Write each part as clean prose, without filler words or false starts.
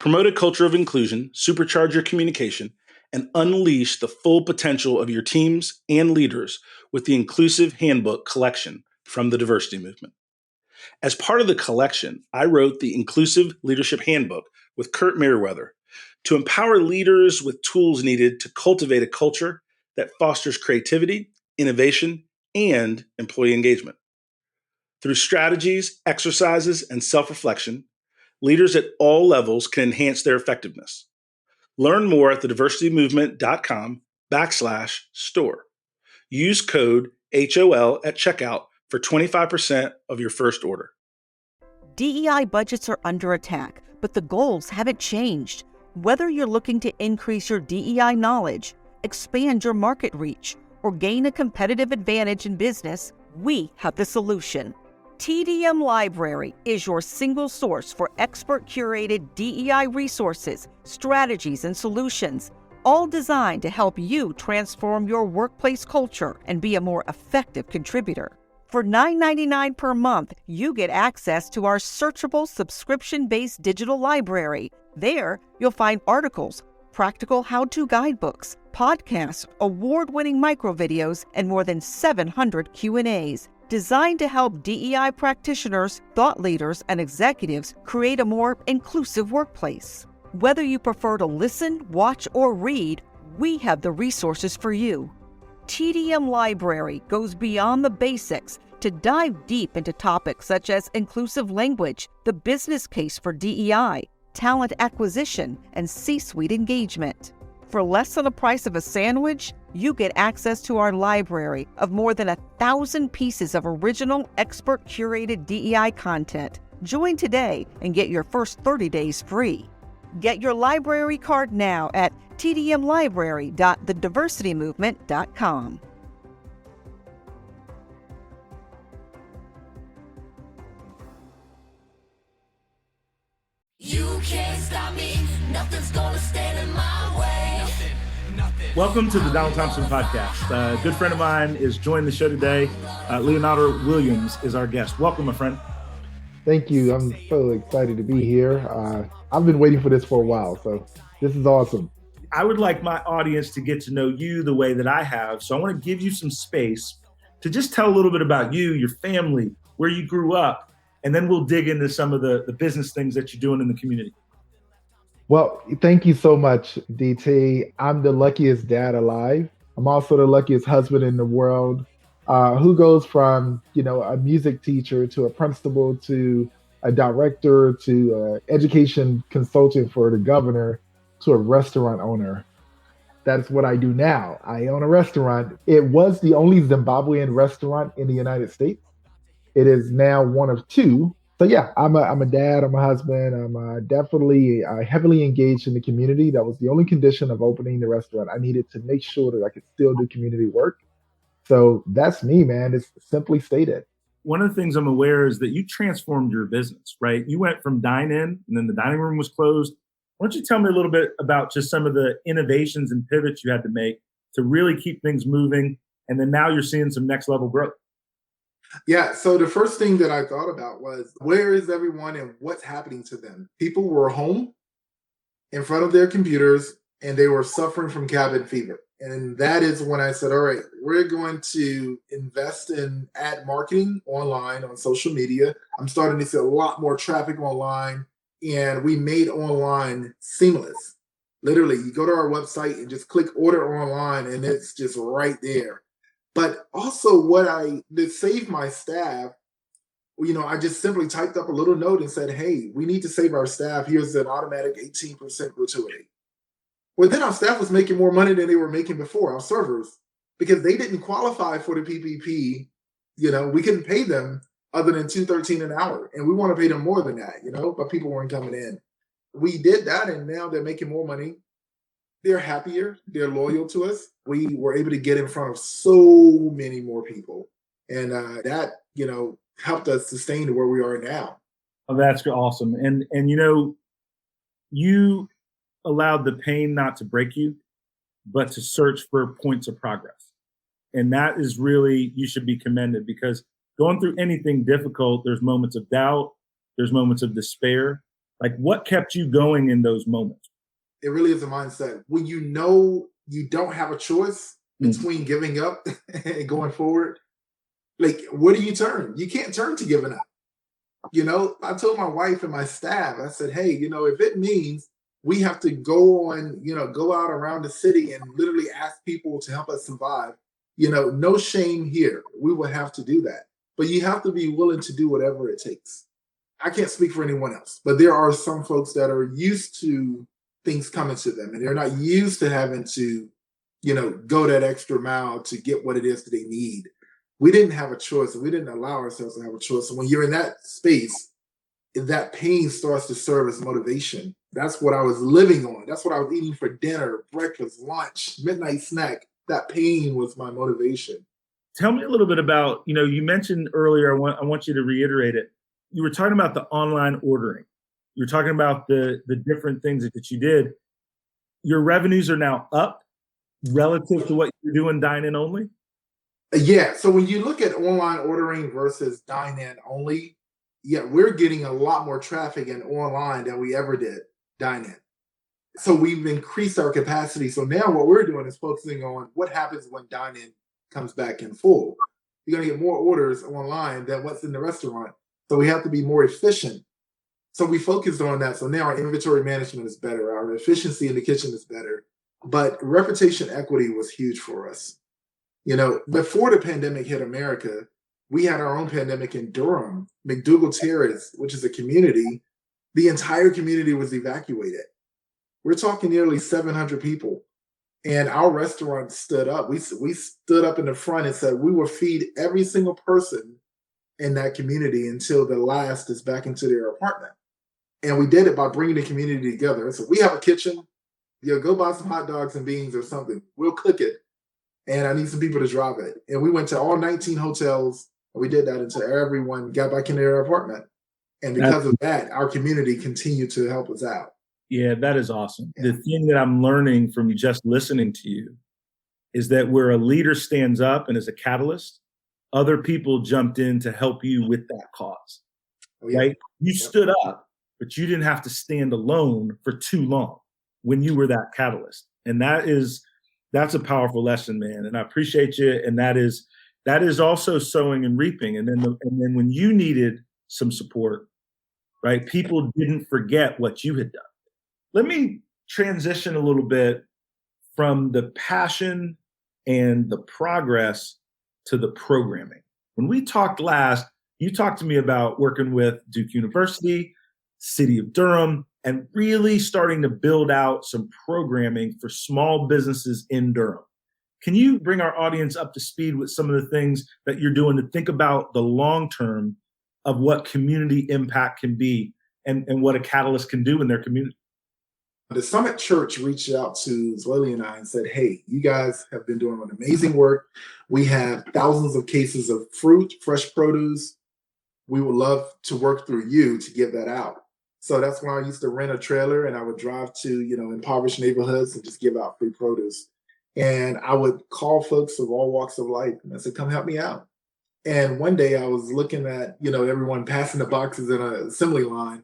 Promote a culture of inclusion, supercharge your communication, and unleash the full potential of your teams and leaders with the Inclusive Handbook collection from the Diversity Movement. As part of the collection, I wrote the Inclusive Leadership Handbook with Kurt Merriweather to empower leaders with tools needed to cultivate a culture that fosters creativity, innovation, and employee engagement. Through strategies, exercises, and self-reflection, leaders at all levels can enhance their effectiveness. Learn more at thediversitymovement.com/store. Use code HOL at checkout for 25% of your first order. DEI budgets are under attack, but the goals haven't changed. Whether you're looking to increase your DEI knowledge, expand your market reach, or gain a competitive advantage in business, we have the solution. TDM Library is your single source for expert-curated DEI resources, strategies, and solutions, all designed to help you transform your workplace culture and be a more effective contributor. For $9.99 per month, you get access to our searchable subscription-based digital library. There, you'll find articles, practical how-to guidebooks, podcasts, award-winning microvideos, and more than 700 Q&As designed to help DEI practitioners, thought leaders, and executives create a more inclusive workplace. Whether you prefer to listen, watch, or read, we have the resources for you. TDM Library goes beyond the basics to dive deep into topics such as inclusive language, the business case for DEI, talent acquisition, and C-suite engagement. For less than the price of a sandwich, you get access to our library of more than 1,000 pieces of original, expert-curated DEI content. Join today and get your first 30 days free. Get your library card now at tdmlibrary.thediversitymovement.com. You can't stop me, nothing's gonna stand in my way. Welcome to the Donald Thompson Podcast. A good friend of mine is joining the show today. Leonardo Williams is our guest. Welcome, my friend. Thank you. I'm so excited to be here. I've been waiting for this for a while, so this is awesome. I would like my audience to get to know you the way that I have, so I want to give you some space to just tell a little bit about you, your family, where you grew up, and then we'll dig into some of the business things that you're doing in the community. Well, thank you so much, DT. I'm the luckiest dad alive. I'm also the luckiest husband in the world, who goes from, a music teacher to a principal to a director to an education consultant for the governor to a restaurant owner. That's what I do now. I own a restaurant. It was the only Zimbabwean restaurant in the United States. It is now one of two. So yeah, I'm a dad, I'm a husband, I'm definitely heavily engaged in the community. That was the only condition of opening the restaurant. I needed to make sure that I could still do community work. So that's me, man. It's simply stated. One of the things I'm aware is that you transformed your business, right? You went from dine-in and then the dining room was closed. Why don't you tell me a little bit about just some of the innovations and pivots you had to make to really keep things moving? And then now you're seeing some next level growth. Yeah, so the first thing that I thought about was, where is everyone and what's happening to them? People were home in front of their computers and they were suffering from cabin fever. And that is when I said, all right, we're going to invest in ad marketing online on social media. I'm starting to see a lot more traffic online, and we made online seamless. Literally, you go to our website and just click order online and it's just right there. But also to save my staff, I just simply typed up a little note and said, hey, we need to save our staff. Here's an automatic 18% gratuity. Well, then our staff was making more money than they were making before, our servers, because they didn't qualify for the PPP. We couldn't pay them other than $213 an hour. And we want to pay them more than that, but people weren't coming in. We did that, and now they're making more money. They're happier. They're loyal to us. We were able to get in front of so many more people. And that, helped us sustain to where we are now. Oh, that's awesome. And you allowed the pain not to break you, but to search for points of progress. And that is really, you should be commended, because going through anything difficult, there's moments of doubt, there's moments of despair. Like, what kept you going in those moments? It really is a mindset. When you know you don't have a choice between giving up and going forward, like, where do you turn? You can't turn to giving up. I told my wife and my staff, I said, hey, if it means we have to go out around the city and literally ask people to help us survive, no shame here. We will have to do that. But you have to be willing to do whatever it takes. I can't speak for anyone else, but there are some folks that are used to things coming to them, and they're not used to having to, go that extra mile to get what it is that they need. We didn't have a choice, and we didn't allow ourselves to have a choice. So when you're in that space, that pain starts to serve as motivation. That's what I was living on. That's what I was eating for dinner, breakfast, lunch, midnight snack. That pain was my motivation. Tell me a little bit about, you mentioned earlier, I want you to reiterate it. You were talking about the online ordering. You're talking about the different things that you did. Your revenues are now up relative to what you're doing dine-in only? Yeah. So when you look at online ordering versus dine-in only, yeah, we're getting a lot more traffic in online than we ever did dine-in. So we've increased our capacity. So now what we're doing is focusing on what happens when dine-in comes back in full. You're going to get more orders online than what's in the restaurant. So we have to be more efficient. So we focused on that. So now our inventory management is better. Our efficiency in the kitchen is better. But reputation equity was huge for us. Before the pandemic hit America, we had our own pandemic in Durham, McDougall Terrace, which is a community. The entire community was evacuated. We're talking nearly 700 people. And our restaurant stood up. We stood up in the front and said we will feed every single person in that community until the last is back into their apartment. And we did it by bringing the community together. So we have a kitchen. Go buy some hot dogs and beans or something. We'll cook it. And I need some people to drive it. And we went to all 19 hotels. And we did that until everyone got back in their apartment. And because of that, our community continued to help us out. Yeah, that is awesome. Yeah. The thing that I'm learning from just listening to you is that where a leader stands up and is a catalyst, other people jumped in to help you with that cause. Oh, yeah. Right? You stood up, but you didn't have to stand alone for too long when you were that catalyst. And that's a powerful lesson, man. And I appreciate you. And that is also sowing and reaping. And then when you needed some support, right, people didn't forget what you had done. Let me transition a little bit from the passion and the progress to the programming. When we talked last, you talked to me about working with Duke University, City of Durham, and really starting to build out some programming for small businesses in Durham. Can you bring our audience up to speed with some of the things that you're doing to think about the long term of what community impact can be and what a catalyst can do in their community? The Summit Church reached out to Zweli and I and said, hey, you guys have been doing amazing work. We have thousands of cases of fruit, fresh produce. We would love to work through you to give that out. So that's when I used to rent a trailer and I would drive to, impoverished neighborhoods and just give out free produce. And I would call folks of all walks of life and I said, come help me out. And one day I was looking at, everyone passing the boxes in an assembly line.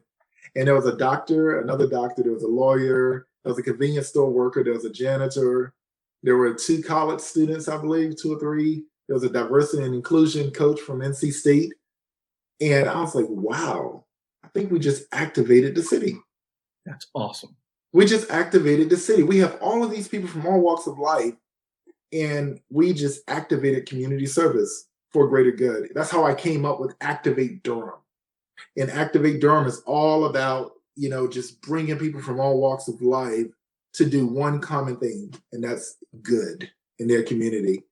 And there was a doctor, another doctor, there was a lawyer, there was a convenience store worker, there was a janitor. There were 2 college students, I believe, 2 or 3. There was a diversity and inclusion coach from NC State. And I was like, wow, I think we just activated the city. That's awesome. We just activated the city. We have all of these people from all walks of life, and we just activated community service for greater good. That's how I came up with Activate Durham. And Activate Durham is all about, just bringing people from all walks of life to do one common thing, and that's good in their community.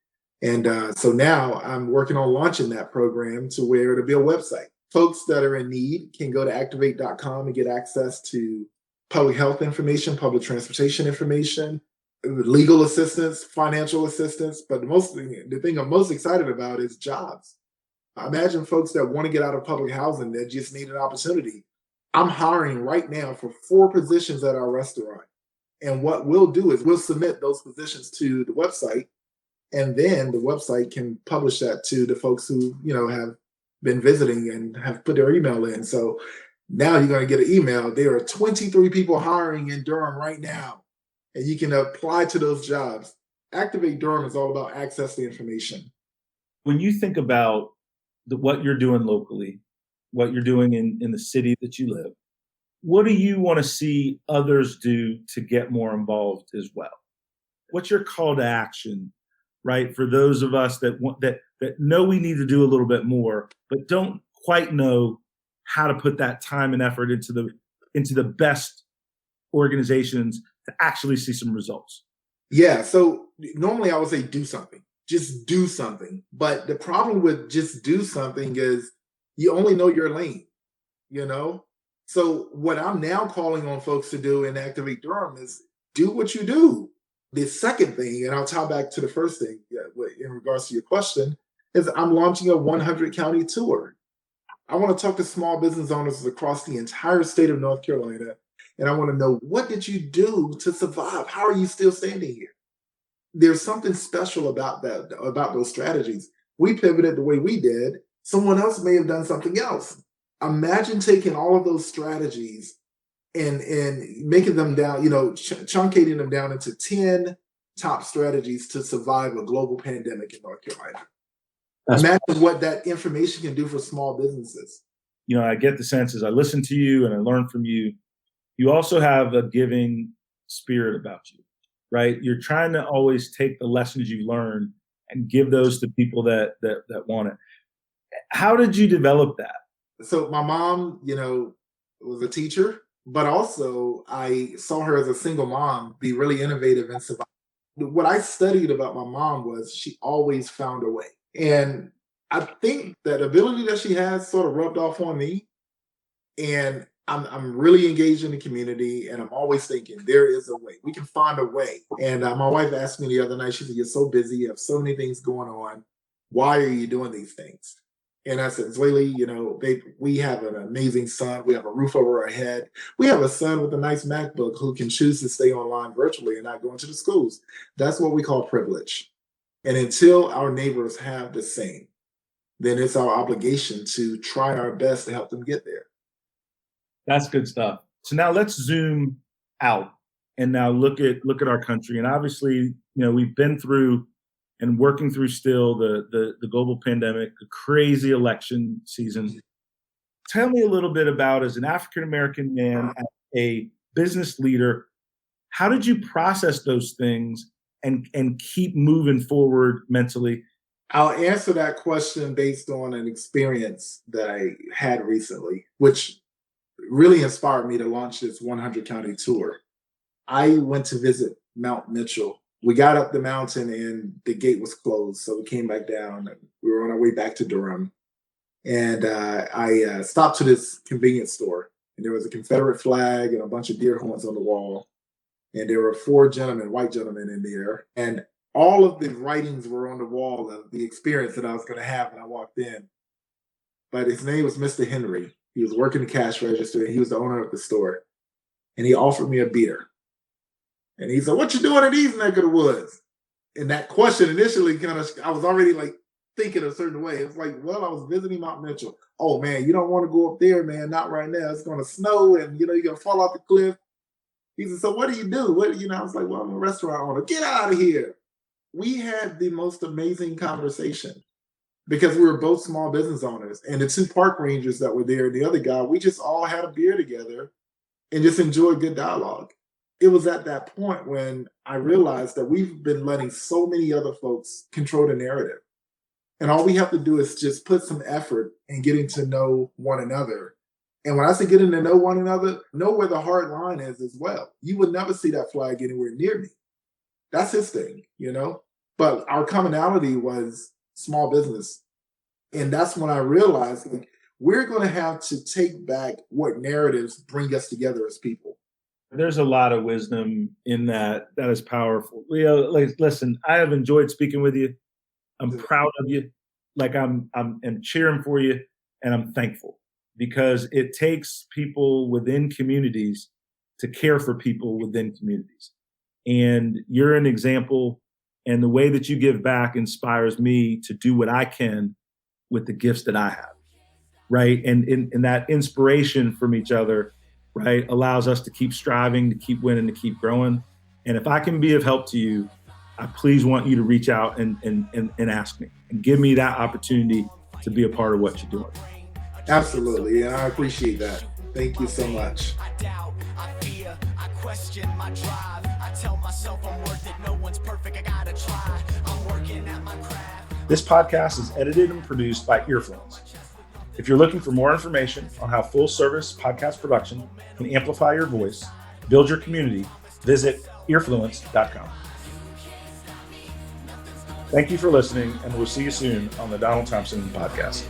And so now I'm working on launching that program to where it'll be a website. Folks that are in need can go to activate.com and get access to public health information, public transportation information, legal assistance, financial assistance. But the thing I'm most excited about is jobs. Imagine folks that want to get out of public housing that just need an opportunity. I'm hiring right now for 4 positions at our restaurant. And what we'll do is we'll submit those positions to the website, and then the website can publish that to the folks who, have been visiting and have put their email in. So Now you're going to get an email. There are 23 people hiring in Durham right now, and you can apply to those jobs. Activate Durham is all about access to information. When you think about what you're doing locally, what you're doing in the city that you live, what do you want to see others do to get more involved as well? What's your call to action, right? For those of us that know we need to do a little bit more, but don't quite know how to put that time and effort into the best organizations to actually see some results. Yeah. So normally I would say do something. Just do something. But the problem with just do something is you only know your lane, you know? So what I'm now calling on folks to do in Activate Durham is do what you do. The second thing, and I'll tie back to the first thing in regards to your question, is I'm launching a 100 county tour. I want to talk to small business owners across the entire state of North Carolina, and I want to know, what did you do to survive? How are you still standing here? There's something special about that, about those strategies. We pivoted the way we did. Someone else may have done something else. Imagine taking all of those strategies and making them down, truncating them down into 10 top strategies to survive a global pandemic in North Carolina. Imagine what that information can do for small businesses. I get the sense as I listen to you and I learn from you, you also have a giving spirit about you, right? You're trying to always take the lessons you learn and give those to people that want it. How did you develop that? So my mom, was a teacher, but also I saw her as a single mom be really innovative and survive. What I studied about my mom was she always found a way. And I think that ability that she has sort of rubbed off on me. And I'm really engaged in the community, and I'm always thinking there is a way. We can find a way. And my wife asked me the other night, she said, "You're so busy, you have so many things going on. Why are you doing these things?" And I said, "Zweli, babe, we have an amazing son. We have a roof over our head. We have a son with a nice MacBook who can choose to stay online virtually and not go into the schools. That's what we call privilege. And until our neighbors have the same, then it's our obligation to try our best to help them get there." That's good stuff. So now let's zoom out and now look at our country. And obviously, we've been through and working through still the global pandemic, the crazy election season. Tell me a little bit about, as an African-American man, as a business leader, how did you process those things and keep moving forward mentally? I'll answer that question based on an experience that I had recently, which really inspired me to launch this 100 county tour. I went to visit Mount Mitchell. We got up the mountain and the gate was closed. So we came back down and we were on our way back to Durham. And I stopped to this convenience store, and there was a Confederate flag and a bunch of deer horns on the wall. And there were 4 white gentlemen in there. And all of the writings were on the wall of the experience that I was going to have when I walked in. But his name was Mr. Henry. He was working the cash register, and he was the owner of the store. And he offered me a beer. And he said, "What you doing in these neck of the woods?" And that question initially I was already thinking a certain way. It's like, well, I was visiting Mount Mitchell. "Oh man, you don't want to go up there, man. Not right now. It's going to snow, and you're going to fall off the cliff." He said, "So what do you do?" I was like, "Well, I'm a restaurant owner." "Get out of here." We had the most amazing conversation because we were both small business owners, and the 2 park rangers that were there and the other guy, we just all had a beer together and just enjoyed good dialogue. It was at that point when I realized that we've been letting so many other folks control the narrative. And all we have to do is just put some effort in getting to know one another. And when I say getting to know one another, know where the hard line is as well. You would never see that flag anywhere near me. That's his thing, But our commonality was small business. And that's when I realized we're going to have to take back what narratives bring us together as people. There's a lot of wisdom in that. That is powerful. Leo, listen, I have enjoyed speaking with you. I'm proud of you. I'm cheering for you, and I'm thankful because it takes people within communities to care for people within communities. And you're an example, and the way that you give back inspires me to do what I can with the gifts that I have. right? And that inspiration from each other, right, allows us to keep striving, to keep winning, to keep growing. And if I can be of help to you, I please want you to reach out and ask me and give me that opportunity to be a part of what you're doing. Absolutely, and I appreciate that. Thank you so much. I doubt, I fear, I question my drive. I tell myself I'm worth it, no one's perfect, I gotta try. I'm working at my craft. This podcast is edited and produced by Earfluence. If you're looking for more information on how full-service podcast production can amplify your voice, build your community, visit earfluence.com. Thank you for listening, and we'll see you soon on the Donald Thompson Podcast.